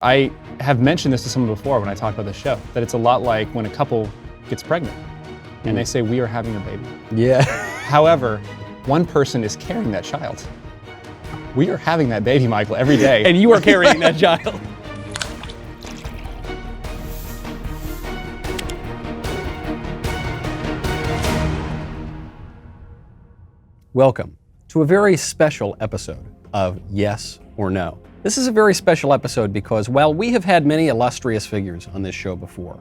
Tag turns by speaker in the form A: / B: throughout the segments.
A: I have mentioned this to someone before when I talked about the show, that it's a lot like when a couple gets pregnant and they say, we are having a baby.
B: Yeah.
A: However, one person is carrying that child. We are having that baby, Michael, every day.
B: And you are carrying that child. Welcome to a very special episode of Yes or No. This is a very special episode because while we have had many illustrious figures on this show before,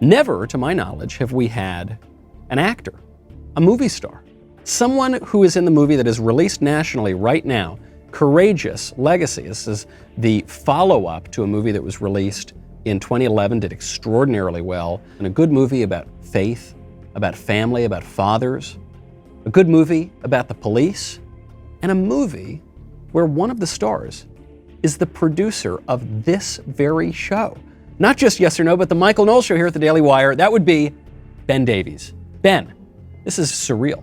B: never, to my knowledge, have we had an actor, a movie star, someone who is in the movie that is released nationally right now, Courageous Legacy. This is the follow-up to a movie that was released in 2011, did extraordinarily well, and a good movie about faith, about family, about fathers, a good movie about the police, and a movie where one of the stars is the producer of this very show. Not just Yes or No, but the Michael Knowles Show here at the Daily Wire. That would be Ben Davies. Ben, this is surreal.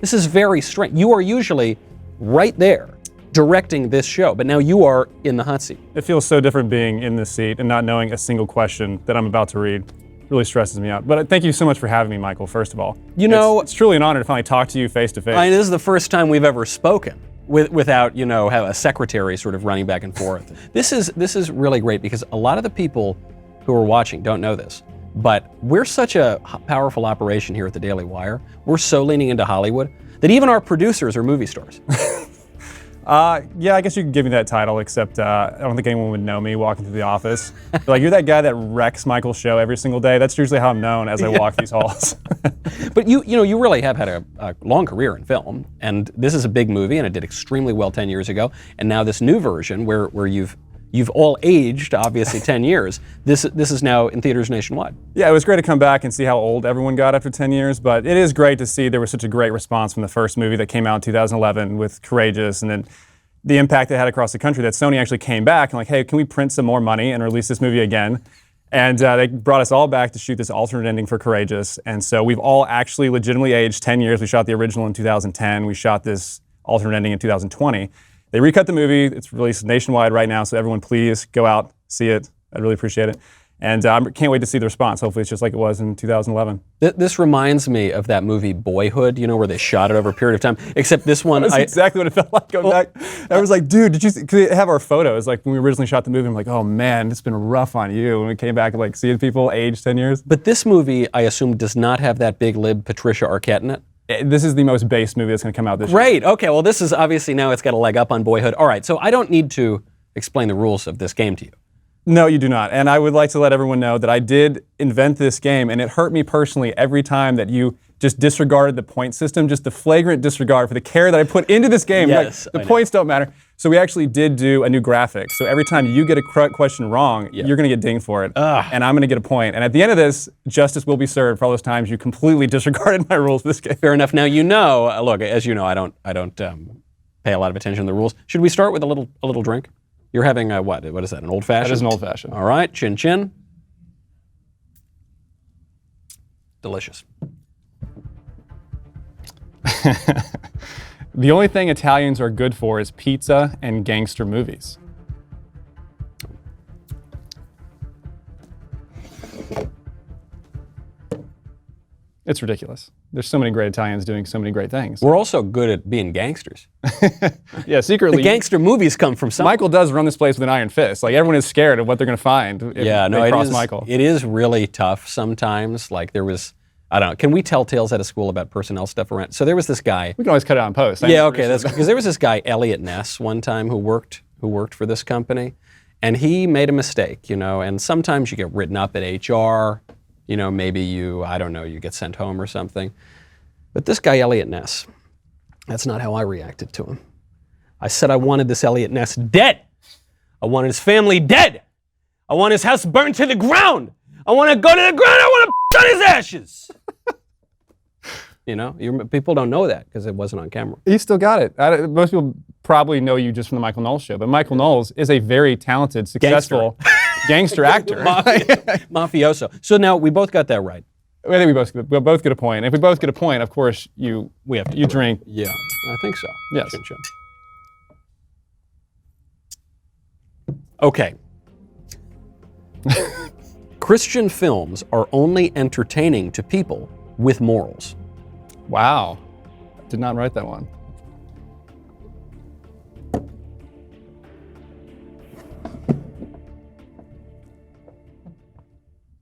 B: This is very strange. You are usually right there directing this show, but now you are in the hot seat.
A: It feels so different being in this seat and not knowing a single question that I'm about to read. It really stresses me out. But thank you so much for having me, Michael, first of all.
B: You know,
A: it's truly an honor to finally talk to you face to face.
B: This is the first time we've ever spoken without, have a secretary sort of running back and forth. This is really great because a lot of the people who are watching don't know this, but we're such a powerful operation here at the Daily Wire. We're so leaning into Hollywood that even our producers are movie stars.
A: Yeah, I guess you could give me that title, except I don't think anyone would know me walking through the office. But, like, you're that guy that wrecks Michael's show every single day. That's usually how I'm known as I walk these halls.
B: But you really have had a long career in film, and this is a big movie, and it did extremely well 10 years ago. And now this new version, where you've all aged, obviously 10 years. This is now in theaters nationwide.
A: Yeah, it was great to come back and see how old everyone got after 10 years, but it is great to see there was such a great response from the first movie that came out in 2011 with Courageous, and then the impact it had across the country that Sony actually came back and like, hey, can we print some more money and release this movie again? And they brought us all back to shoot this alternate ending for Courageous. And so we've all actually legitimately aged 10 years. We shot the original in 2010. We shot this alternate ending in 2020. They recut the movie. It's released nationwide right now, so everyone please go out, see it. I'd really appreciate it. And I can't wait to see the response. Hopefully it's just like it was in 2011.
B: This reminds me of that movie Boyhood, where they shot it over a period of time, except this one...
A: That's exactly what it felt like going back. I was like, dude, did you see? Because they have our photos. Like when we originally shot the movie, I'm like, oh man, it's been rough on you. When we came back and like seeing people aged 10 years.
B: But this movie, I assume, does not have that big lib Patricia Arquette in it?
A: This is the most based movie that's going to come out this year.
B: Great. Okay. Well, this is obviously now it's got a leg up on Boyhood. All right. So I don't need to explain the rules of this game to you.
A: No, you do not. And I would like to let everyone know that I did invent this game, and it hurt me personally every time that you just disregarded the point system, just the flagrant disregard for the care that I put into this game.
B: Yes,
A: like, the points don't matter. So we actually did do a new graphic. So every time you get a question wrong, you're going to get dinged for it, and I'm going to get a point. And at the end of this, justice will be served for all those times you completely disregarded my rules for this game.
B: Fair enough. Now look, as you know, I don't pay a lot of attention to the rules. Should we start with a little drink? You're having what? What is that? An old fashioned?
A: That is an old fashioned.
B: All right, chin chin. Delicious.
A: The only thing Italians are good for is pizza and gangster movies. It's ridiculous. There's so many great Italians doing so many great things.
B: We're also good at being gangsters.
A: Yeah, secretly.
B: The gangster movies come from somewhere.
A: Michael does run this place with an iron fist. Like, everyone is scared of what they're going to find if they cross Michael.
B: It is really tough sometimes. Like, there was, I don't know, can we tell tales out of school about personnel stuff around? So there was this guy.
A: We can always cut it on post.
B: Yeah, okay, that's because there was this guy, Elliot Ness, one time who worked for this company, and he made a mistake, and sometimes you get written up at HR, maybe you get sent home or something. But this guy, Elliot Ness, that's not how I reacted to him. I said I wanted this Elliot Ness dead. I wanted his family dead. I want his house burned to the ground. I want to go to the ground. I want to on his ashes. People don't know that because it wasn't on camera.
A: You still got it. Most people probably know you just from the Michael Knowles Show, but Michael Knowles is a very talented, successful gangster actor.
B: Mafioso. So now we both got that right.
A: I think we'll both get a point. If we both get a point, of course, you drink.
B: Yeah, I think so.
A: Yes.
B: Okay. Christian films are only entertaining to people with morals.
A: Wow. Did not write that one.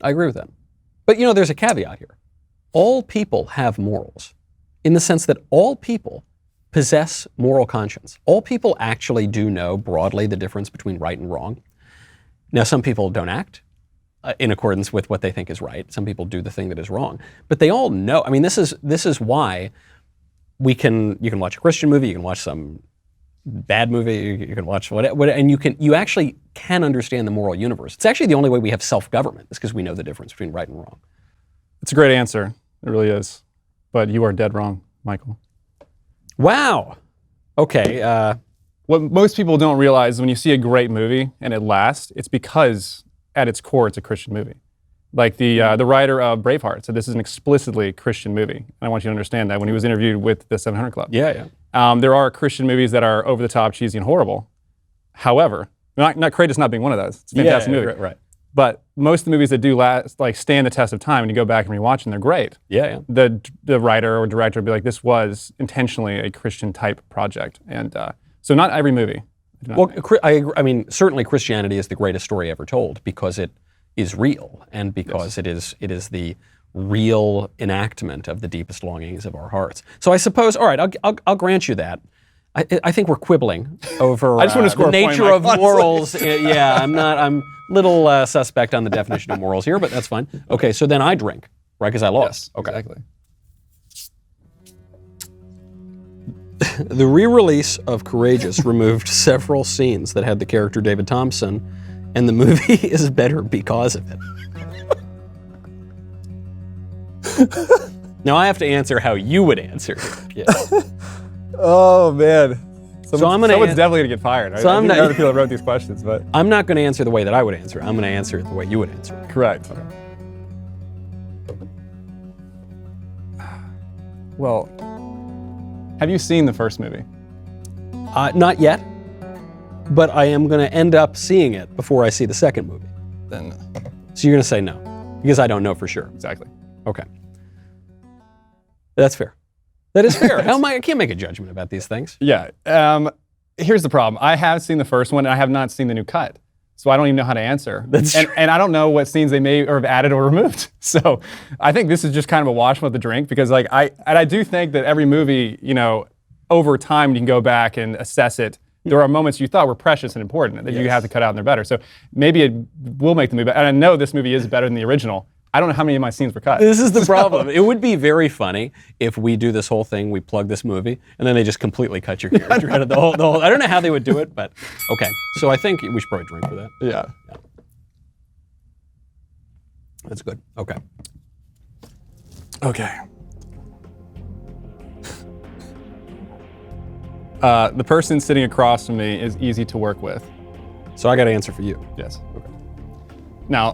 B: I agree with that. But there's a caveat here. All people have morals, in the sense that all people possess moral conscience. All people actually do know broadly the difference between right and wrong. Now, some people don't act in accordance with what they think is right. Some people do the thing that is wrong. But they all know. I mean, this is why you can watch a Christian movie, you can watch some bad movie, you can watch whatever, and you actually can understand the moral universe. It's actually the only way we have self-government, is because we know the difference between right and wrong.
A: It's a great answer. It really is. But you are dead wrong, Michael.
B: Wow. Okay.
A: What most people don't realize is when you see a great movie and it lasts, it's because at its core it's a Christian movie. Like the writer of Braveheart said, this is an explicitly Christian movie. And I want you to understand that when he was interviewed with the 700 Club.
B: Yeah.
A: There are Christian movies that are over the top, cheesy, and horrible. However, not Courageous not being one of those. It's a fantastic movie.
B: Right.
A: But most of the movies that do last, stand the test of time, and you go back and rewatch them, they're great.
B: Yeah.
A: The writer or director will be like, this was intentionally a Christian type project. And so not every movie.
B: Well, I agree. I mean, certainly Christianity is the greatest story ever told because it is real and because it is the real enactment of the deepest longings of our hearts. So I suppose, all right, I'll grant you that. I think we're quibbling over
A: I just want to score
B: the
A: a point,
B: nature
A: Mike,
B: of morals. Yeah, I'm a little suspect on the definition of morals here, but that's fine. Okay, so then I drink, right, because I lost.
A: Yes, okay. Exactly.
B: The re-release of Courageous removed several scenes that had the character David Thompson, and the movie is better because of it. Now I have to answer how you would answer it. Yeah.
A: Oh, man. Someone's
B: I'm gonna
A: definitely going to get fired.
B: So I'm
A: I
B: not-
A: know the people that wrote these questions, but...
B: I'm not going to answer the way that I would answer it. I'm going to answer it the way you would answer it.
A: Correct. Okay. Well, have you seen the first movie?
B: Not yet, but I am going to end up seeing it before I see the second movie.
A: Then,
B: So you're going to say no, because I don't know for sure.
A: exactly.
B: Okay. That's fair. That is fair. I can't make a judgment about these things.
A: Yeah. Here's the problem. I have seen the first one, and I have not seen the new cut. So I don't even know how to answer.
B: That's true.
A: And I don't know what scenes they may or have added or removed. So I think this is just kind of a wash with the drink, because I do think that every movie, over time you can go back and assess it. There are moments you thought were precious and important that you have to cut out and they're better. So maybe it will make the movie better. And I know this movie is better than the original. I don't know how many of my scenes were cut.
B: This is the problem. It would be very funny if we do this whole thing, we plug this movie, and then they just completely cut your character out of the whole. I don't know how they would do it, but okay. So I think we should probably drink for that.
A: Yeah.
B: That's good. Okay.
A: Okay. The person sitting across from me is easy to work with.
B: So I got to answer for you.
A: Yes. Okay. Now,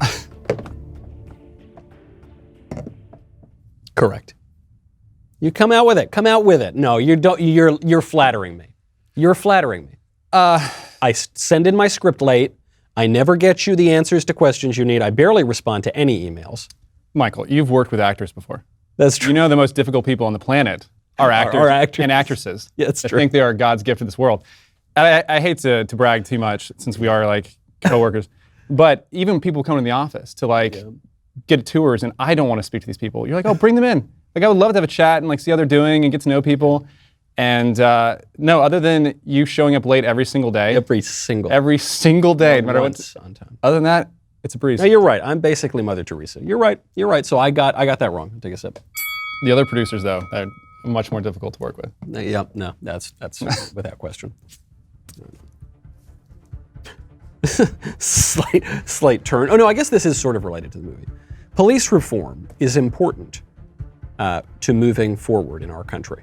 B: correct. You come out with it. Come out with it. No, you're flattering me. You're flattering me. I send in my script late. I never get you the answers to questions you need. I barely respond to any emails.
A: Michael, you've worked with actors before.
B: That's true.
A: You know the most difficult people on the planet are actors,
B: actors.
A: and actresses.
B: Yeah, that's
A: I
B: true.
A: think they are God's gift to this world. I hate to brag too much since we are like coworkers, but even people come to the office to get tours, and I don't want to speak to these people. You're like, oh, bring them in. Like, I would love to have a chat and see how they're doing and get to know people. And no, other than you showing up late every single day.
B: Every single
A: day, no matter
B: once
A: what.
B: on time.
A: Other than that, it's a breeze.
B: No, you're right. I'm basically Mother Teresa. You're right. So I got that wrong. Take a sip.
A: The other producers, though, are much more difficult to work with.
B: No, that's without question. Slight turn. Oh no, I guess this is sort of related to the movie. Police reform is important to moving forward in our country.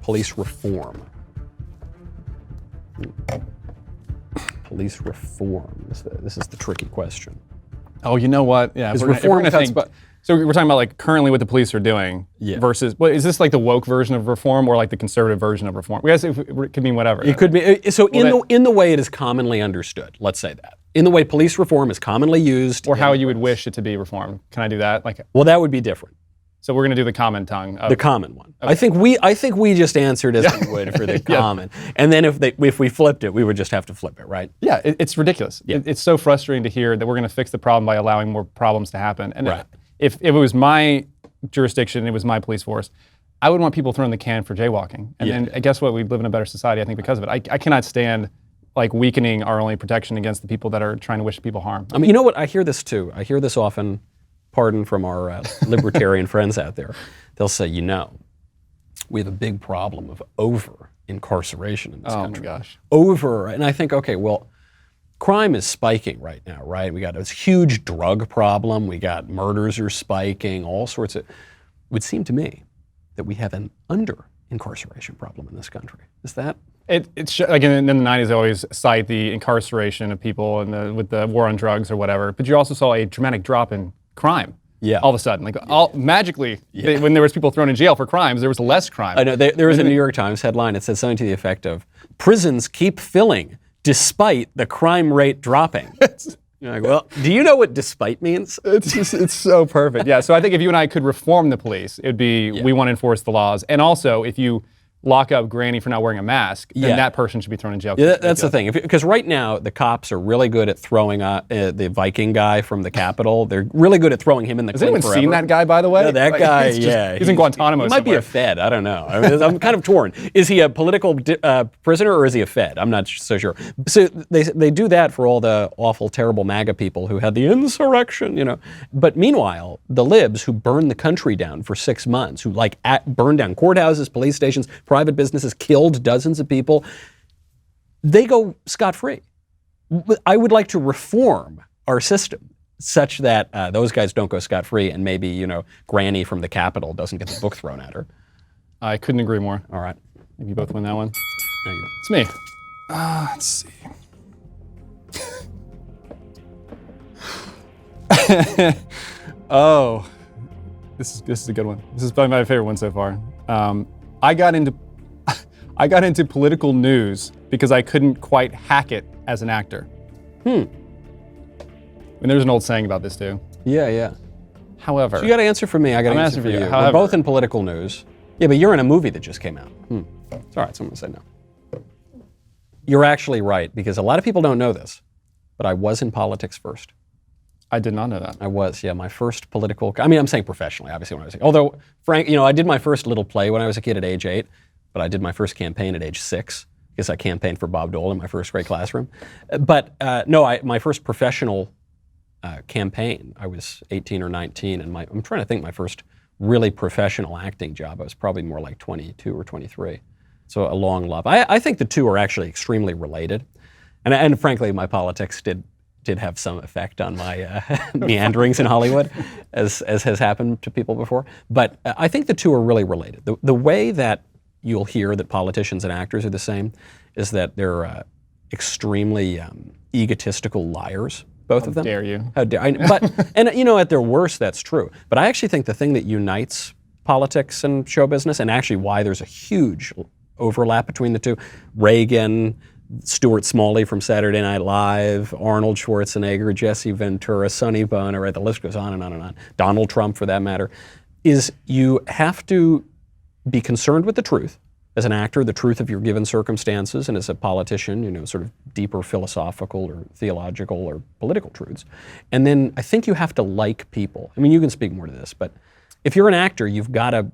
B: Police reform. Police reform. This is the tricky question.
A: Oh, you know what? Yeah,
B: Is
A: if we're
B: reform
A: gonna
B: cuts-
A: think, so we're talking about currently what the police are doing versus, is this the woke version of reform or the conservative version of reform? We guys, it could mean whatever.
B: It could be so in the way it is commonly understood. Let's say that. in the way police reform is commonly used.
A: Or how you would wish it to be reformed. Can I do that?
B: Well, that would be different.
A: So we're going to do the common tongue.
B: The common one. Okay. I think we just answered as we would for the common. And then if we flipped it, we would just have to flip it, right?
A: Yeah, it's ridiculous.
B: Yeah.
A: It's so frustrating to hear that we're going to fix the problem by allowing more problems to happen. And
B: Right.
A: if it was my jurisdiction, it was my police force, I would want people throwing the can for jaywalking. And guess what? We'd live in a better society, I think, because of it. I cannot stand weakening our only protection against the people that are trying to wish people harm.
B: I mean, you know what? I hear this too. I hear this often. Pardon from our libertarian friends out there. They'll say, we have a big problem of over-incarceration in this country.
A: Oh my gosh.
B: Over, and I think, okay, well, crime is spiking right now, right? We got this huge drug problem. We got murders are spiking, all sorts of, it would seem to me that we have an under-incarceration problem in this country. Is that?
A: It's like in the 90s, they always cite the incarceration of people and with the war on drugs or whatever, but you also saw a dramatic drop in crime.
B: Yeah.
A: All of a sudden, magically, when there was people thrown in jail for crimes, there was less crime.
B: I know. There was a New York Times headline. It said something to the effect of, "Prisons keep filling despite the crime rate dropping." You're like, well, do you know what "despite" means?
A: It's so perfect. Yeah. So I think if you and I could reform the police, it'd be we want to enforce the laws, and also if you lock up Granny for not wearing a mask, then that person should be thrown in jail.
B: Yeah, that's the thing. Because right now, the cops are really good at throwing the Viking guy from the Capitol. They're really good at throwing him in the clink forever.
A: Has anyone seen that guy, by the way?
B: Yeah, that guy,
A: he's in Guantanamo
B: He might be a Fed. I don't know. I'm kind of torn. Is he a political prisoner or is he a Fed? I'm not so sure. So they do that for all the awful, terrible MAGA people who had the insurrection, But meanwhile, the libs who burned the country down for 6 months, who burned down courthouses, police stations, private businesses, killed dozens of people, they go scot-free. I would like to reform our system such that those guys don't go scot-free, and maybe, Granny from the Capitol doesn't get the book thrown at her.
A: I couldn't agree more.
B: All right.
A: Maybe you both win that one.
B: There you go.
A: It's me. Let's see. Oh, this is a good one. This is probably my favorite one so far. I got into political news because I couldn't quite hack it as an actor. And there's an old saying about this too.
B: Yeah.
A: However,
B: so you got to answer for me. I got to answer for you.
A: However,
B: we're both in political news. Yeah, but you're in a movie that just came out. It's all right. So I'm going to say no. You're actually right, because a lot of people don't know this, but I was in politics first.
A: I did not know that.
B: I was, my first political, I'm saying professionally, obviously, when I was a kid. Although, Frank, I did my first little play when I was a kid at age 8, but I did my first campaign at age 6, because I campaigned for Bob Dole in my first grade classroom. But no, my first professional campaign, I was 18 or 19, and I'm trying to think my first really professional acting job, I was probably more like 22 or 23. So a long love. I think the two are actually extremely related. And frankly, my politics did have some effect on my meanderings in Hollywood, as has happened to people before. But I think the two are really related. The way that you'll hear that politicians and actors are the same is that they're extremely egotistical liars, both of them.
A: How dare you?
B: How dare I? But at their worst, that's true. But I actually think the thing that unites politics and show business, and actually why there's a huge overlap between the two, Reagan, Stuart Smalley from Saturday Night Live, Arnold Schwarzenegger, Jesse Ventura, Sonny Bono, right? The list goes on and on and on. Donald Trump, for that matter, is you have to be concerned with the truth. As an actor, the truth of your given circumstances, and as a politician, sort of deeper philosophical or theological or political truths. And then I think you have to like people. I mean, you can speak more to this, but if you're an actor, you've got to,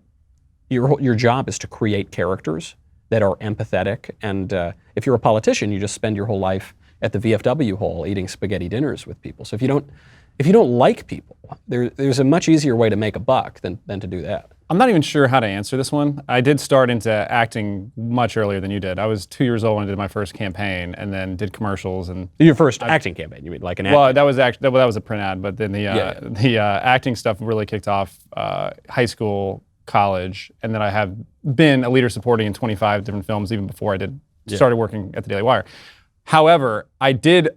B: your job is to create characters that are empathetic. And if you're a politician, you just spend your whole life at the VFW hall eating spaghetti dinners with people. So if you don't like people, there's a much easier way to make a buck than to do that.
A: I'm not even sure how to answer this one. I did start into acting much earlier than you did. I was 2 years old when I did my first campaign, and then did commercials. And
B: your first acting campaign, you mean, like an ad?
A: Well, that was a print ad, but then the acting stuff really kicked off high school, college, and then I have been a leader supporting in 25 different films even before I started working at the Daily Wire. However, I did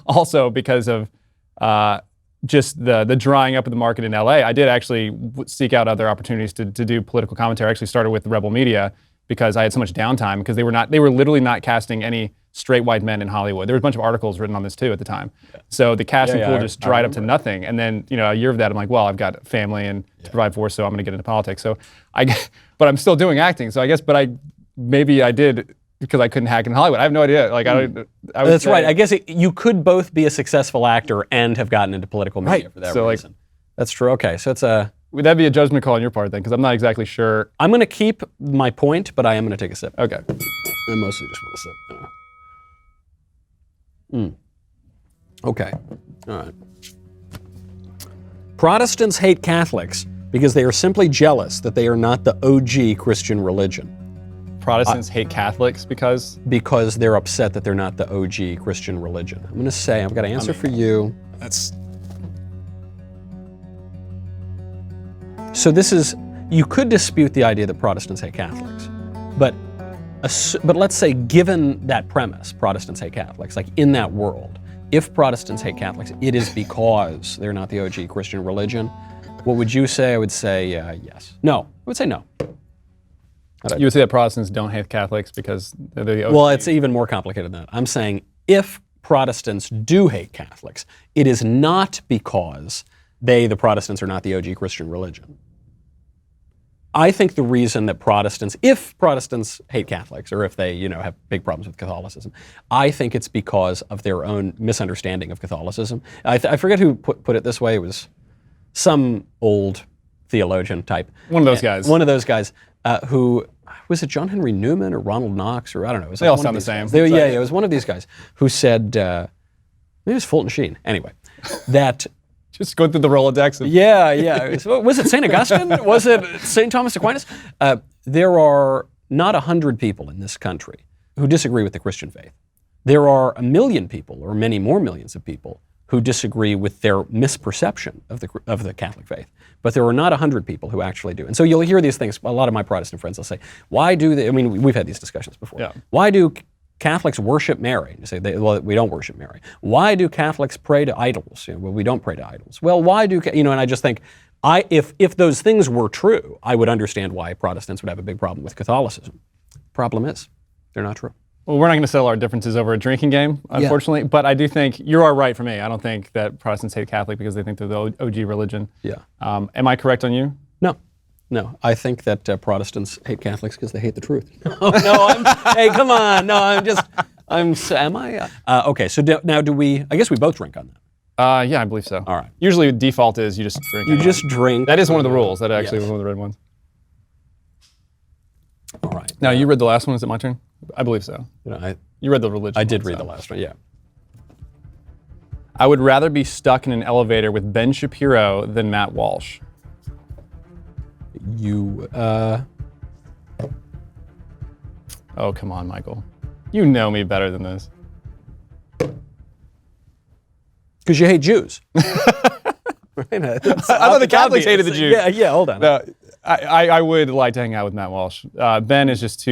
A: also, because of just the drying up of the market in LA, I did actually seek out other opportunities to do political commentary. I actually started with Rebel Media because I had so much downtime, because they were literally not casting any straight white men in Hollywood. There was a bunch of articles written on this too at the time. So the casting pool just dried up to nothing. And then, a year of that, I'm like, well, I've got a family and to provide for, so I'm going to get into politics. So but I'm still doing acting. So I guess, maybe I did because I couldn't hack in Hollywood. I have no idea. Like, I would
B: That's
A: say,
B: right. I guess you could both be a successful actor and have gotten into political media for that reason. That's true. Okay, so it's a...
A: Would that be a judgment call on your part then? Because I'm not exactly sure.
B: I'm going to keep my point, but I am going to take a sip.
A: Okay.
B: I mostly just want to sip. Okay. All right. Protestants hate Catholics because they are simply jealous that they are not the OG Christian religion.
A: Protestants hate Catholics because?
B: Because they're upset that they're not the OG Christian religion. I'm going to say, I've got an answer for you. So this is, you could dispute the idea that Protestants hate Catholics, but let's say given that premise, Protestants hate Catholics, like in that world, if Protestants hate Catholics, it is because they're not the OG Christian religion. What would you say? I would say yes. No, I would say no.
A: You would say that Protestants don't hate Catholics because they're the OG?
B: Well, it's even more complicated than that. I'm saying if Protestants do hate Catholics, it is not because the Protestants, are not the OG Christian religion. I think the reason that if Protestants hate Catholics, or if they, have big problems with Catholicism, I think it's because of their own misunderstanding of Catholicism. I forget who put it this way. It was some old theologian type.
A: One of those guys.
B: One of those guys who, was it John Henry Newman or Ronald Knox, or I don't know. It was
A: they all sound the same.
B: It was one of these guys who said, maybe it was Fulton Sheen, anyway, that...
A: Just go through the Rolodex.
B: Was it St. Augustine? Was it St. Thomas Aquinas? There are not 100 people in this country who disagree with the Christian faith. There are 1 million people, or many more millions of people, who disagree with their misperception of the Catholic faith. But there are not 100 people who actually do. And so you'll hear these things. A lot of my Protestant friends will say, why do they, we've had these discussions before. Yeah. Why do Catholics worship Mary? You say, well, we don't worship Mary. Why do Catholics pray to idols? Well, we don't pray to idols. Well, why do, and I just think, if those things were true, I would understand why Protestants would have a big problem with Catholicism. Problem is, they're not true.
A: Well, we're not going to settle our differences over a drinking game, unfortunately, but I do think you are right for me. I don't think that Protestants hate Catholic because they think they're the OG religion.
B: Yeah.
A: Am I correct on you?
B: No, I think that Protestants hate Catholics because they hate the truth. Hey, come on. No, am I? Okay, so now I guess we both drink on that.
A: Yeah, I believe so.
B: All right.
A: Usually the default is you just drink.
B: You just drink.
A: That is one of the rules. That actually was one of the red ones.
B: All right.
A: Now, you read the last one. Is it my turn? I believe so. You read the religion.
B: I did read the last one, yeah.
A: I would rather be stuck in an elevator with Ben Shapiro than Matt Walsh. Oh, come on, Michael. You know me better than this.
B: Because you hate Jews.
A: I thought the Catholics hated the Jews.
B: Yeah, hold on.
A: No, I would like to hang out with Matt Walsh. Ben is just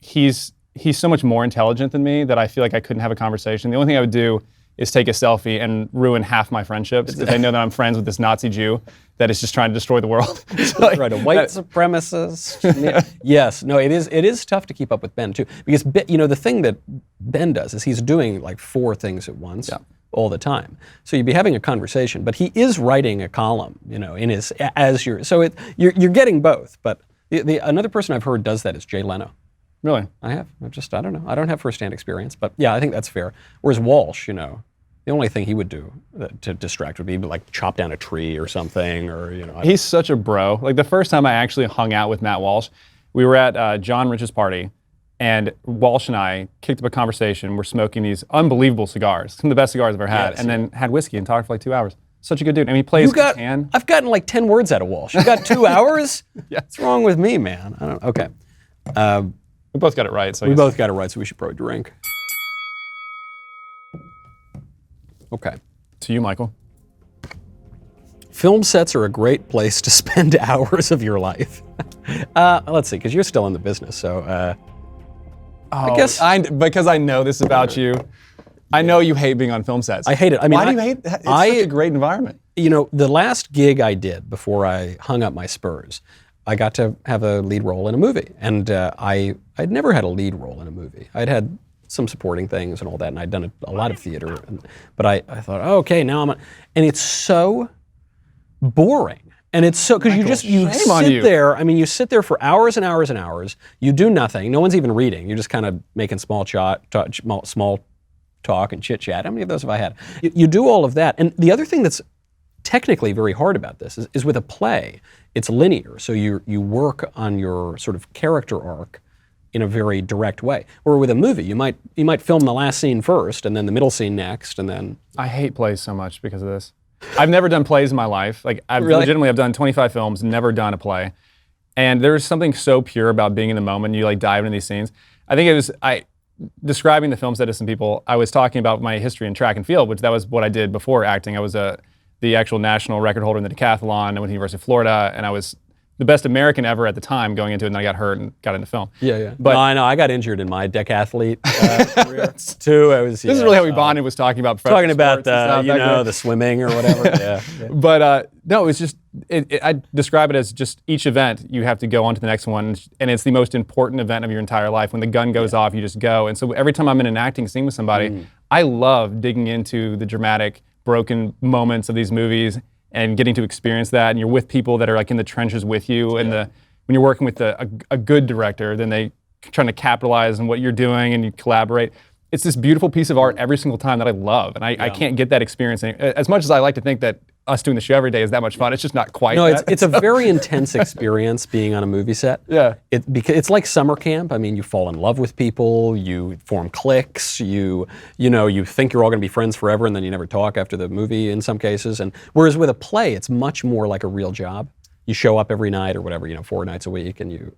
A: he's so much more intelligent than me that I feel like I couldn't have a conversation. The only thing I would do is take a selfie and ruin half my friendships because they know that I'm friends with this Nazi Jew that is just trying to destroy the world.
B: Right, a white supremacist. Yes, no, it is tough to keep up with Ben too, because the thing that Ben does is he's doing like 4 things at once. Yeah. All the time. So you'd be having a conversation, but he is writing a column, you're getting both. But another person I've heard does that is Jay Leno.
A: Really?
B: I have. I don't know. I don't have firsthand experience, but yeah, I think that's fair. Whereas Walsh, the only thing he would do to distract would be like chop down a tree or something, or
A: He's such a bro. Like the first time I actually hung out with Matt Walsh, we were at John Rich's party. And Walsh and I kicked up a conversation. We're smoking these unbelievable cigars, some of the best cigars I've ever had, and then had whiskey and talked for like 2 hours. Such a good dude. And he plays Catan.
B: I've gotten like 10 words out of Walsh. You got 2 hours?
A: Yeah.
B: What's wrong with me, man? I don't. Okay.
A: We both got it right. So
B: we both got it right, so we should probably drink. Okay.
A: To you, Michael.
B: Film sets are a great place to spend hours of your life. Let's see, because you're still in the business, so. I guess
A: because I know this about you. I know you hate being on film sets.
B: I hate it.
A: Why do you hate it? It's such a great environment.
B: The last gig I did before I hung up my spurs, I got to have a lead role in a movie, and I'd never had a lead role in a movie. I'd had some supporting things and all that, and I'd done a lot of theater. But I thought, oh, okay, now and it's so boring. And it's so, because you sit there, I mean, you sit there for hours and hours and hours, you do nothing, no one's even reading, you're just kind of making small talk and chit chat. How many of those have I had? You do all of that. And the other thing that's technically very hard about this is with a play, it's linear. So you work on your sort of character arc in a very direct way. Or with a movie, you might film the last scene first, and then the middle scene next, and then...
A: I hate plays so much because of this. I've never done plays in my life. Like, I've done 25 films, never done a play. And there's something so pure about being in the moment. You like dive into these scenes. I think it was, describing the film set to some people, I was talking about my history in track and field, which that was what I did before acting. I was the actual national record holder in the decathlon. I went to the University of Florida, and I was the best American ever at the time going into it, and then I got hurt and got into film.
B: Yeah. But no, I know. I got injured in my decathlete career too.
A: This is really how we bonded, was talking about
B: the swimming or whatever. Yeah.
A: But no, it's just, I describe it as just each event, you have to go on to the next one, and it's the most important event of your entire life. When the gun goes off, you just go. And so every time I'm in an acting scene with somebody, I love digging into the dramatic, broken moments of these movies and getting to experience that, and you're with people that are like in the trenches with you, and when you're working with a good director, then they trying to capitalize on what you're doing and you collaborate. It's this beautiful piece of art every single time that I love, and I can't get that experience. As much as I like to think that us doing the show every day is that much fun, it's just not quite that.
B: It's a very intense experience being on a movie set.
A: Yeah.
B: Because it's like summer camp. I mean, you fall in love with people, you form cliques, you think you're all going to be friends forever, and then you never talk after the movie in some cases. And whereas with a play, it's much more like a real job. You show up every night or whatever, 4 nights a week, and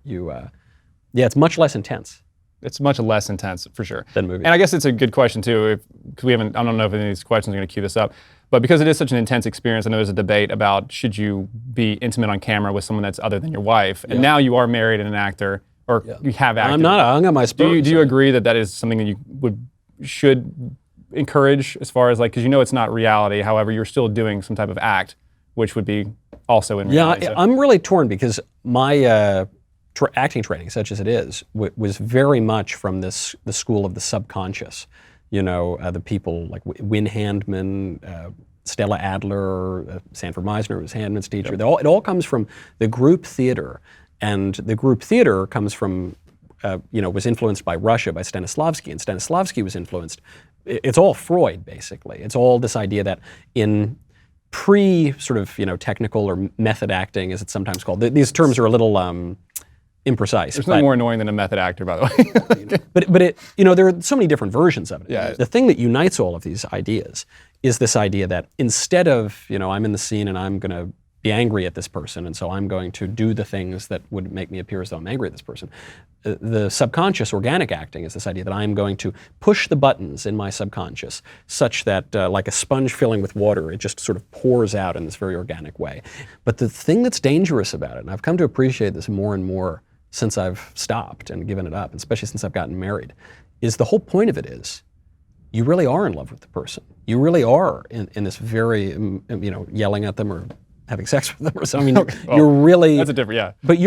B: it's much less intense.
A: It's much less intense, for sure.
B: Than movies.
A: And I guess it's a good question, too, because I don't know if any of these questions are going to cue this up, but because it is such an intense experience, I know there's a debate about should you be intimate on camera with someone that's other than your wife, and now you are married and an actor, or you have acted.
B: I'm not, I hung on my spurs.
A: Do you agree that is something that you should encourage as far as because it's not reality, however, you're still doing some type of act, which would be also in reality?
B: Yeah, I'm really torn because my acting training, such as it is, was very much from the school of the subconscious. The people like Wynn Handman, Stella Adler, Sanford Meisner was Handman's teacher. It all comes from the group theater, and the group theater comes from, was influenced by Russia, by Stanislavski, and Stanislavski was influenced. It's all Freud, basically. It's all this idea that in sort of technical or method acting, as it's sometimes called. These terms are a little imprecise.
A: There's nothing more annoying than a method actor, by the way.
B: but there are so many different versions of it.
A: Yeah.
B: The thing that unites all of these ideas is this idea that instead of, I'm in the scene and I'm going to be angry at this person, and so I'm going to do the things that would make me appear as though I'm angry at this person. The subconscious organic acting is this idea that I'm going to push the buttons in my subconscious such that, like a sponge filling with water, it just sort of pours out in this very organic way. But the thing that's dangerous about it, and I've come to appreciate this more and more since I've stopped and given it up, especially since I've gotten married, is the whole point of it is you really are in love with the person. You really are in this very, yelling at them or having sex with them or something. You're really...
A: That's a different, yeah.
B: But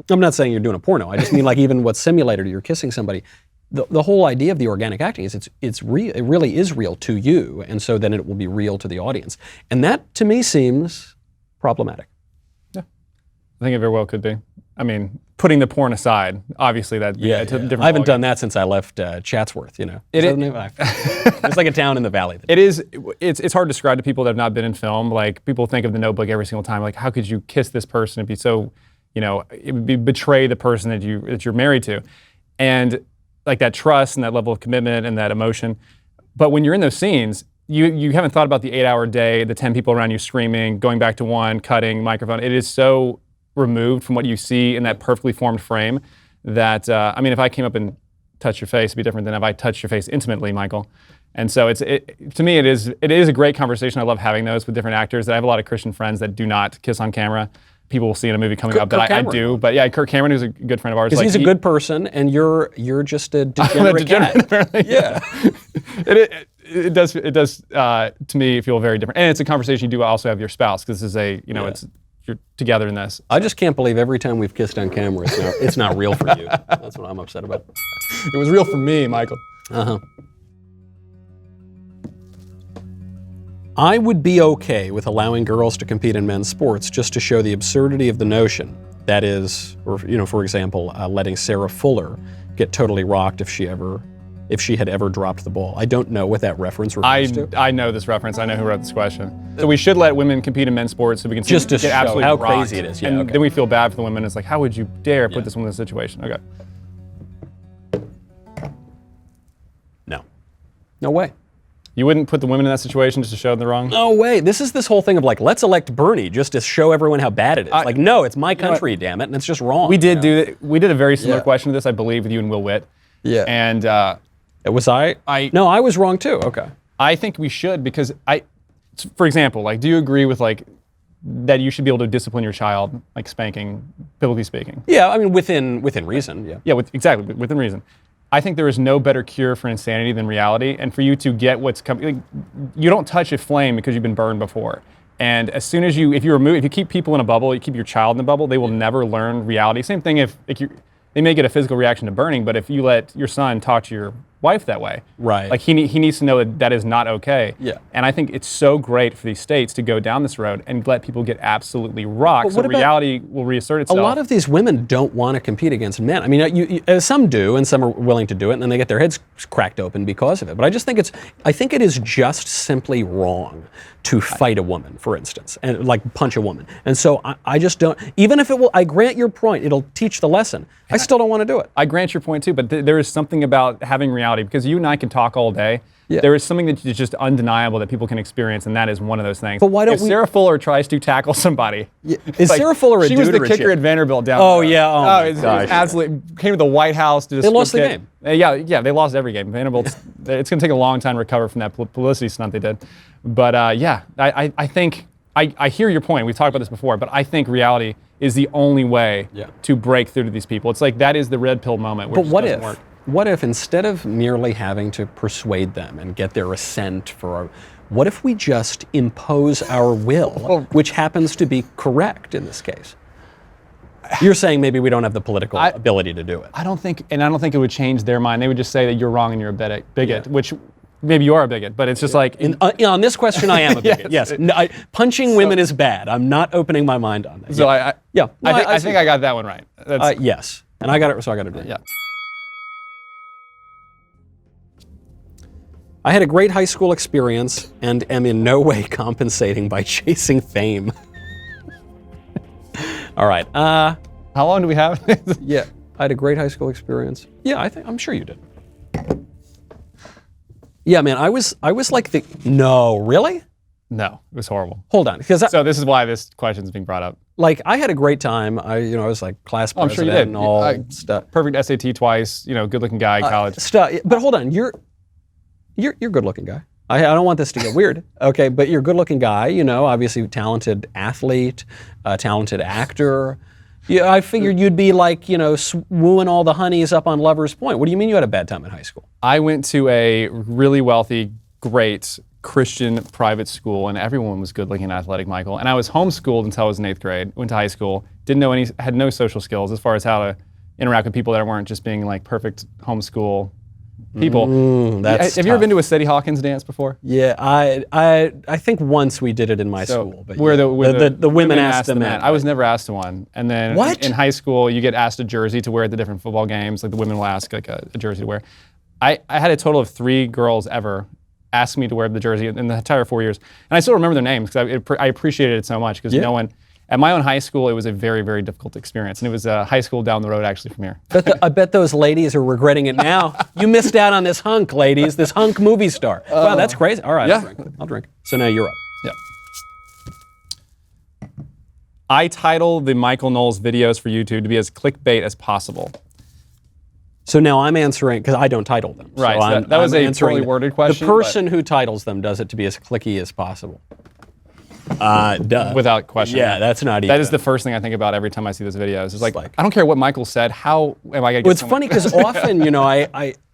B: I'm not saying you're doing a porno. I just mean like even what's simulated or you're kissing somebody. The whole idea of the organic acting is it's real. It really is real to you, and so then it will be real to the audience. And that, to me, seems problematic.
A: Yeah, I think it very well could be. I mean, putting the porn aside, obviously it's a different.
B: I haven't done that since I left Chatsworth. It's like a town in the valley.
A: It is. It's hard to describe to people that have not been in film. Like people think of The Notebook every single time. Like, how could you kiss this person and be so, it would be betray the person that you're married to, and like that trust and that level of commitment and that emotion. But when you're in those scenes, you haven't thought about the 8-hour day, the 10 people around you screaming, going back to one, cutting, microphone. It is so removed from what you see in that perfectly formed frame that, if I came up and touched your face, it'd be different than if I touched your face intimately, Michael. And so to me, it is a great conversation. I love having those with different actors. I have a lot of Christian friends that do not kiss on camera. People will see in a movie coming up that I do. But yeah, Kirk Cameron, who's a good friend of ours.
B: Because he's a good person and you're just a degenerate cat.
A: Apparently. Yeah. It does to me feel very different. And it's a conversation you do also have with your spouse, because this is you're together in this.
B: I just can't believe every time we've kissed on camera, it's not real for you. That's what I'm upset about.
A: It was real for me, Michael.
B: I would be okay with allowing girls to compete in men's sports just to show the absurdity of the notion. That is, or for example, letting Sarah Fuller get totally rocked if she had ever dropped the ball. I don't know what that reference refers to.
A: I know this reference. I know who wrote this question. So we should let women compete in men's sports so we can
B: just to
A: get
B: show
A: absolutely
B: how
A: rocked.
B: crazy it is. Yeah,
A: and
B: okay.
A: then we feel bad for the women. It's like, how would you dare put this woman in this situation? Okay.
B: No way.
A: You wouldn't put the women in that situation just to show them they're wrong?
B: No way. This is this whole thing of like, let's elect Bernie just to show everyone how bad it is. Like, no, it's my country, damn it, and it's just wrong.
A: We did we did a very similar question to this, I believe, with you and Will Witt.
B: Yeah.
A: And
B: was I? No, I was wrong too. Okay.
A: I think we should because for example, like, do you agree with like that you should be able to discipline your child, like spanking, biblically speaking?
B: Yeah, I mean within reason. Yeah.
A: Yeah, exactly within reason. I think there is no better cure for insanity than reality, and for you to get what's coming, like, you don't touch a flame because you've been burned before. And as soon as if you keep people in a bubble, you keep your child in a bubble, they will never learn reality. Same thing if they may get a physical reaction to burning, but if you let your son talk to your wife that way,
B: right?
A: Like he needs to know that is not okay.
B: Yeah.
A: And I think it's so great for these states to go down this road and let people get absolutely rocked, so reality will reassert itself.
B: A lot of these women don't want to compete against men. I mean, some do, and some are willing to do it, and then they get their heads cracked open because of it. But I just think I think it is just simply wrong to fight a woman, for instance, and like punch a woman. And so I just don't. Even if it will, I grant your point, it'll teach the lesson. I still don't want to do it.
A: I grant your point too, but there is something about having reality, because you and I can talk all day.
B: Yeah.
A: There is something that is just undeniable that people can experience, and that is one of those things.
B: But why don't
A: if Sarah Fuller tries to tackle somebody,
B: is Sarah Fuller a dude or a chick?
A: She was the kicker at Vanderbilt down
B: Oh
A: there.
B: yeah,
A: it was absolutely came to the White House.
B: They lost the game.
A: Yeah, they lost every game. Vanderbilt. It's going to take a long time to recover from that publicity stunt they did. But I think I hear your point. We've talked about this before, but I think reality is the only way to break through to these people. It's like that is the red pill moment.
B: But what if instead of merely having to persuade them and get their assent what if we just impose our will, which happens to be correct in this case? You're saying maybe we don't have the political ability to do it.
A: I don't think it would change their mind. They would just say that you're wrong and you're a bigot, which maybe you are a bigot, but it's just like...
B: on this question, I am a bigot, yes. No, punching women is bad. I'm not opening my mind on that.
A: So I think I got that one right.
B: Yes, and I got it, so I got it right.
A: Yeah.
B: I had a great high school experience and am in no way compensating by chasing fame. All right.
A: How long do we have?
B: Yeah, I had a great high school experience. Yeah, I'm sure you did. Yeah, man, I was like no, really?
A: No, it was horrible.
B: Hold on,
A: so this is why this question's being brought up.
B: Like, I had a great time. I was like class president.
A: I'm sure you did.
B: And all stuff.
A: Perfect SAT twice. Good-looking guy, college.
B: But hold on, you're a good-looking guy. I don't want this to get weird, okay? But you're a good-looking guy. Obviously talented athlete, talented actor. Yeah, I figured you'd be like, wooing all the honeys up on Lover's Point. What do you mean you had a bad time in high school?
A: I went to a really wealthy, great Christian private school, and everyone was good-looking and athletic, Michael. And I was homeschooled until I was in 8th grade. Went to high school, had no social skills as far as how to interact with people that weren't just being like perfect homeschool people. Have you ever been to a Sadie Hawkins dance before?
B: Yeah, I think once we did it in my school. But
A: where the
B: women asked the men.
A: Right? I was never asked to one. And then in high school, you get asked a jersey to wear at the different football games. Like the women will ask like a jersey to wear. I had a total of 3 girls ever ask me to wear the jersey in the entire 4 years. And I still remember their names because I appreciated it so much because no one... At my own high school, it was a very, very difficult experience. And it was a high school down the road, actually, from here.
B: I bet those ladies are regretting it now. You missed out on this hunk, ladies, this hunk movie star. Wow, that's crazy. All right, I'll drink. So now you're up.
A: Yeah. I title the Michael Knowles videos for YouTube to be as clickbait as possible.
B: So now I'm answering, because I don't title them.
A: Right, so that was a poorly worded question.
B: The person who titles them does it to be as clicky as possible. Duh.
A: Without question.
B: Yeah, that's not even.
A: That is the first thing I think about every time I see those videos. It's like I don't care what Michael said. How am I going to get
B: Well, it's funny because often,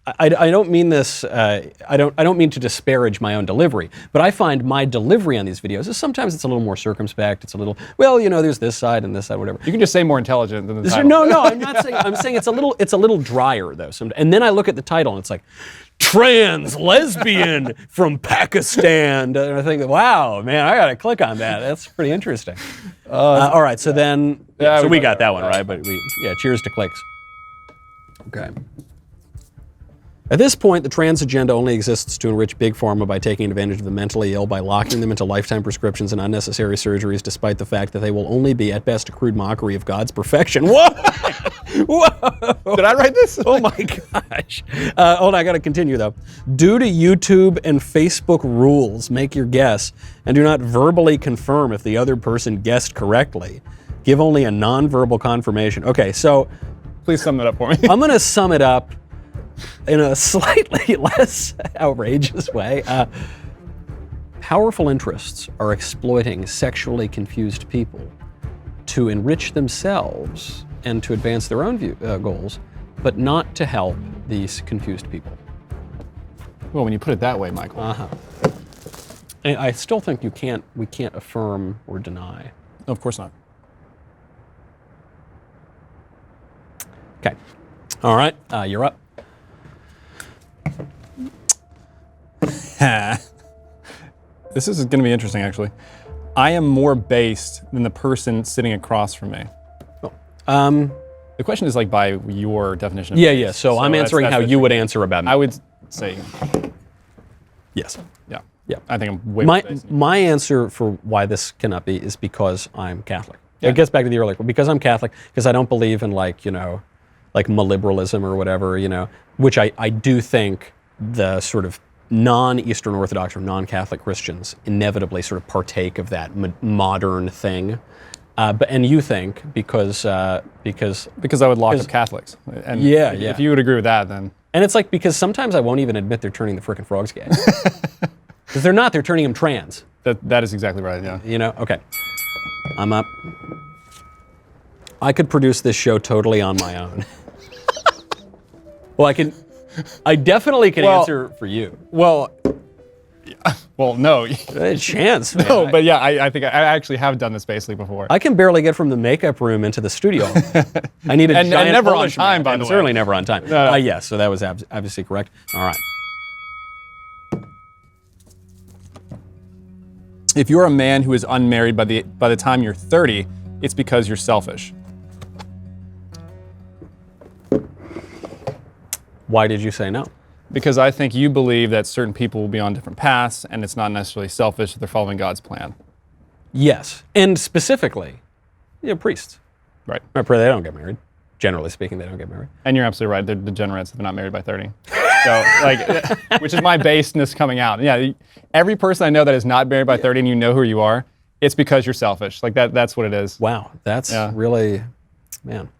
B: I don't mean this. I don't mean to disparage my own delivery, but I find my delivery on these videos is sometimes it's a little more circumspect. It's a little there's this side and this side, whatever.
A: You can just say more intelligent than the title.
B: No, I'm not saying. I'm saying it's a little drier though. And then I look at the title and it's like, trans lesbian from Pakistan. And I think, wow, man, I got to click on that. That's pretty interesting. All right, so then, so we got that one, right? But cheers to clicks. Okay. At this point, the trans agenda only exists to enrich Big Pharma by taking advantage of the mentally ill by locking them into lifetime prescriptions and unnecessary surgeries, despite the fact that they will only be, at best, a crude mockery of God's perfection. Whoa! Whoa!
A: Did I write this?
B: Oh my gosh. Hold on, I gotta continue though. Due to YouTube and Facebook rules, make your guess, and do not verbally confirm if the other person guessed correctly. Give only a non-verbal confirmation. Okay, so...
A: Please sum that up for me.
B: I'm gonna sum it up in a slightly less outrageous way. Powerful interests are exploiting sexually confused people to enrich themselves and to advance their own goals, but not to help these confused people.
A: Well, when you put it that way, Michael.
B: And I still think we can't affirm or deny.
A: Of course not.
B: Okay. All right, you're up.
A: This is going to be interesting, actually. I am more based than the person sitting across from me. The question is like by your definition of
B: Yeah. So I'm answering how you would answer about me.
A: I would say
B: yes.
A: Yeah. I think I'm way based.
B: My answer for why this cannot be is because I'm Catholic. Yeah. It gets back to the earlier, because I'm Catholic, because I don't believe in like malliberalism or whatever, which I do think the sort of non-Eastern Orthodox or non-Catholic Christians inevitably sort of partake of that modern thing. And you think because I
A: would lock up Catholics. And if you would agree with that, then.
B: And it's like, because sometimes I won't even admit they're turning the frickin' frogs gay. Because they're not, they're turning them trans.
A: That is exactly right, yeah.
B: Okay. I'm up. I could produce this show totally on my own. Well, I definitely can answer for you.
A: Well, no.
B: A chance, man.
A: No, but yeah, I think I actually have done this basically before.
B: I can barely get from the makeup room into the studio. I need a giant
A: and never on
B: Polish
A: time,
B: man,
A: by
B: and
A: the way.
B: certainly never on time.
A: No.
B: Yes, so that was obviously correct. All right.
A: If you're a man who is unmarried by the time you're 30, it's because you're selfish.
B: Why did you say no?
A: Because I think you believe that certain people will be on different paths, and it's not necessarily selfish if they're following God's plan.
B: Yes, and specifically, priests.
A: Right.
B: They don't get married. Generally speaking, they don't get married.
A: And you're absolutely right. They're degenerates if they're not married by 30. So, which is my baseness coming out. Yeah, every person I know that is not married by 30 and you know who you are, it's because you're selfish. Like that's what it is.
B: Wow, that's really, man.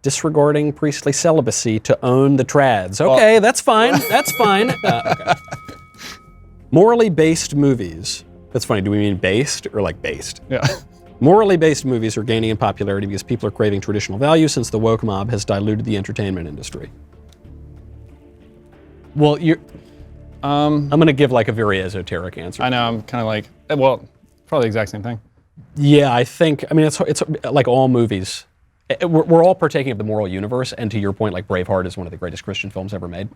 B: Disregarding priestly celibacy to own the trads. Okay, that's fine. That's fine. Okay. Morally based movies. That's funny. Do we mean based or like based?
A: Yeah.
B: Morally based movies are gaining in popularity because people are craving traditional values since the woke mob has diluted the entertainment industry. Well, I'm going to give like a very esoteric answer.
A: I know. I'm kind of like, probably the exact same thing.
B: Yeah, it's like all movies. We're all partaking of the moral universe, and to your point, like Braveheart is one of the greatest Christian films ever made.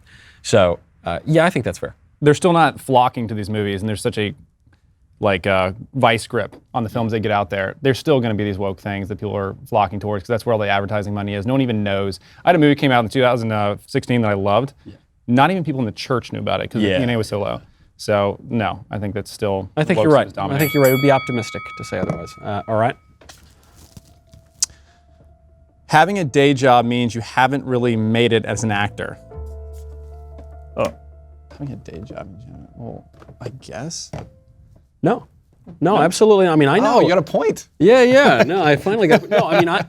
B: So, I think that's fair.
A: They're still not flocking to these movies, and there's such a vice grip on the films they get out there. There's still going to be these woke things that people are flocking towards because that's where all the advertising money is. No one even knows. I had a movie came out in 2016 that I loved. Yeah. Not even people in the church knew about it because the DNA was so low. So, no, I think that's still.
B: I think you're right. I think you're right. It would be optimistic to say otherwise. All right.
A: Having a day job means you haven't really made it as an actor. Oh, having a day job? Well, I guess.
B: No, absolutely. I mean, I know.
A: Oh, you got a point.
B: Yeah. No, I finally got. No, I mean,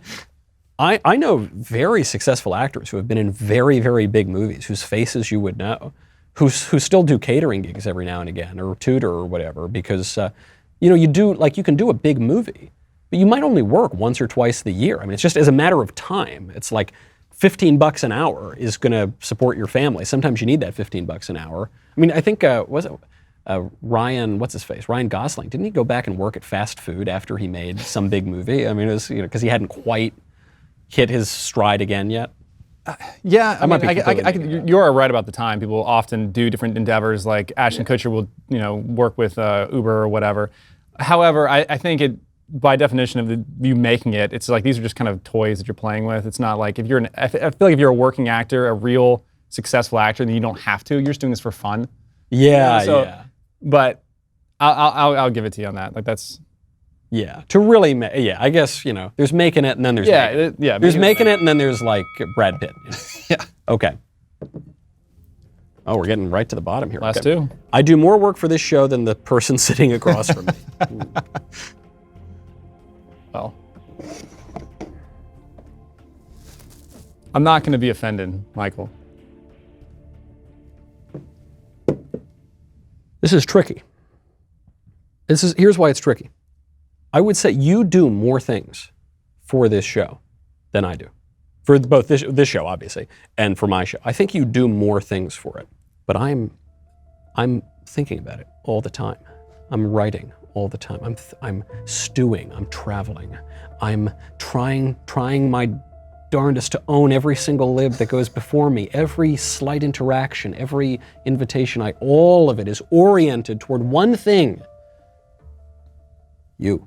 B: I know very successful actors who have been in very, very big movies, whose faces you would know, who still do catering gigs every now and again, or tutor or whatever, because you can do a big movie. But you might only work once or twice the year. I mean, it's just as a matter of time. It's like $15 an hour is going to support your family. Sometimes you need that $15 an hour. I mean, I think, Ryan Gosling, didn't he go back and work at fast food after he made some big movie? I mean, it was, because he hadn't quite hit his stride again yet.
A: Yeah, I
B: might
A: mean,
B: be completely making
A: you're right about the time. People often do different endeavors, like Ashton Kutcher will, work with Uber or whatever. However, I think it, by definition of you making it, it's like these are just kind of toys that you're playing with. It's not like I feel like if you're a working actor, a real successful actor, then you don't have to. You're just doing this for fun.
B: Yeah,
A: yeah. But I'll give it to you on that. Like that's.
B: Yeah, to really I guess, there's making it and then there's making it. There's making it and then there's like Brad Pitt.
A: Yeah.
B: Okay. Oh, we're getting right to the bottom here.
A: Last two.
B: I do more work for this show than the person sitting across from me.
A: Well, I'm not going to be offended, Michael.
B: This is tricky. Here's why it's tricky. I would say you do more things for this show than I do. For both this show, obviously, and for my show. I think you do more things for it. But I'm thinking about it all the time. I'm writing all the time. I'm stewing. I'm traveling. I'm trying my darndest to own every single lib that goes before me. Every slight interaction, every invitation, all of it is oriented toward one thing. You.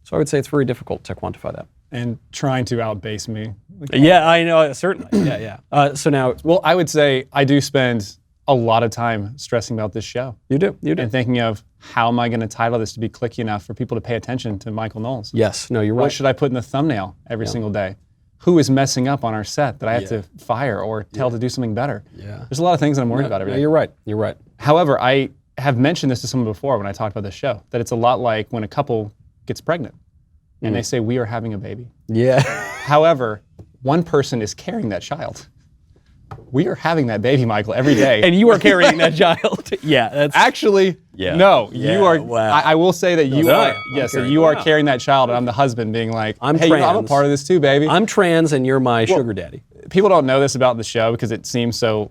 B: So I would say it's very difficult to quantify that.
A: And trying to outbase me.
B: Yeah, I know, certainly. Yeah. So now,
A: well, I would say I do spend a lot of time stressing about this show.
B: You do.
A: And thinking of how am I going to title this to be clicky enough for people to pay attention to Michael Knowles?
B: Yes, no, you're right.
A: What should I put in the thumbnail every single day? Who is messing up on our set that I have to fire or tell to do something better?
B: Yeah.
A: There's a lot of things that I'm worried about every day.
B: You're right. You're right.
A: However, I have mentioned this to someone before when I talked about this show, that it's a lot like when a couple gets pregnant and they say, we are having a baby.
B: Yeah.
A: However, one person is carrying that child. We are having that baby, Michael, every day.
B: And you are carrying that child. Yeah, that's
A: actually no.
B: Yeah,
A: you are.
B: wow.
A: I will say that you are. Yes,
B: carrying,
A: you are carrying that child, and I'm the husband, being like,
B: I'm
A: hey,
B: trans.
A: I'm a part of this too, baby.
B: I'm trans, and you're my sugar daddy.
A: People don't know this about the show because it seems so.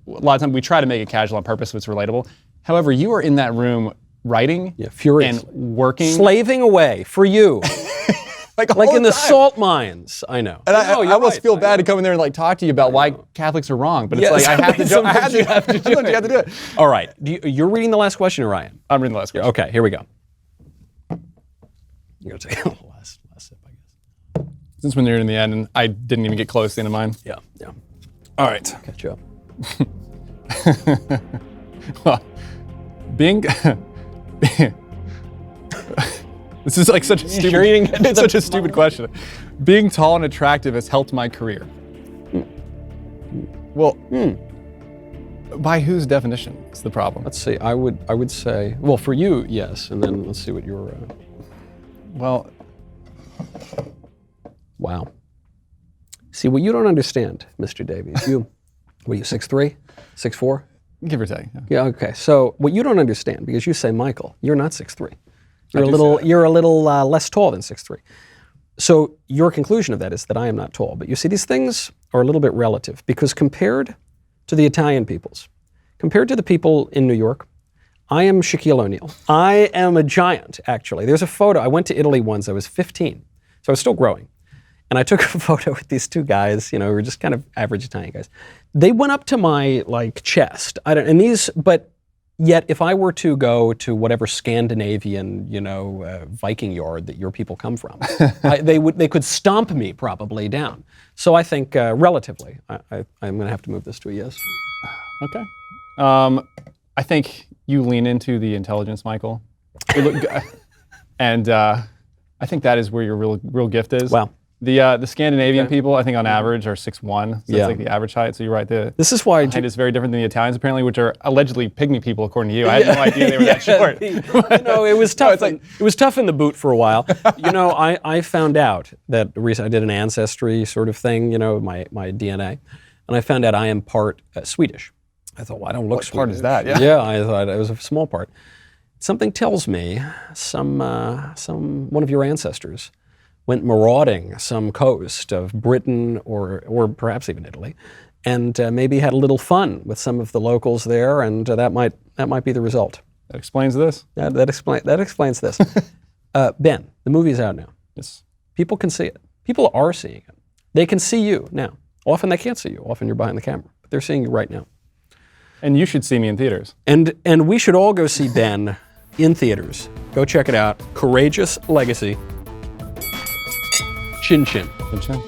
A: A lot of times we try to make it casual on purpose so it's relatable. However, you are in that room writing,
B: furiously,
A: and working,
B: slaving away for you. like in the
A: time.
B: Salt mines, I know.
A: And I almost feel bad to come in there and like talk to you about why Catholics are wrong, but it's like I have to do it. You have to do it.
B: All right, you're reading the last question, or Ryan?
A: I'm reading the last question.
B: Okay, here we go. You're gonna take the last sip, I guess.
A: Since we're near in the end, and I didn't even get close to the end of mine.
B: Yeah.
A: All right.
B: Catch you up.
A: Well, being this is like such a stupid. It's such a stupid question. Being tall and attractive has helped my career. Well, by whose definition is the problem?
B: Let's see. I would say, well, for you, yes, and then let's see what your.
A: Well,
B: wow. See, what you don't understand, Mr. Davies, what are you, 6'3", 6'4"?
A: Give or take.
B: Yeah. Okay. So what you don't understand, because you say, Michael, you're not 6'3". You're a little less tall than 6'3". So your conclusion of that is that I am not tall. But you see, these things are a little bit relative, because compared to the Italian peoples, compared to the people in New York, I am Shaquille O'Neal. I am a giant, actually. There's a photo. I went to Italy once. I was 15, so I was still growing. And I took a photo with these two guys, who were just kind of average Italian guys. They went up to my chest. But yet if I were to go to whatever Scandinavian, Viking yard that your people come from, they could stomp me probably down. So I think relatively, I'm going to have to move this to a yes.
A: Okay. I think you lean into the intelligence, Michael. And I think that is where your real gift is.
B: Wow.
A: The Scandinavian people, I think on average, are 6'1". So that's like the average height. So you're right.
B: This is why
A: height is very different than the Italians, apparently, which are allegedly pygmy people, according to you. I had no idea they were that short.
B: It was tough. It was tough in the boot for a while. I found out that I did an ancestry sort of thing, my DNA, and I found out I am part Swedish. I thought, well, I don't look Swedish.
A: What part is that?
B: Yeah, I thought it was a small part. Something tells me one of your ancestors went marauding some coast of Britain or perhaps even Italy, and maybe had a little fun with some of the locals there, and that might be the result.
A: That explains this.
B: That explains this. Ben, the movie's out now.
A: Yes.
B: People can see it. People are seeing it. They can see you now Often they can't see you. Often you're behind the camera. But they're seeing you right now.
A: And you should see me in theaters.
B: And we should all go see Ben in theaters. Go check it out. Courageous Legacy. Chin chin.
A: Chin chin.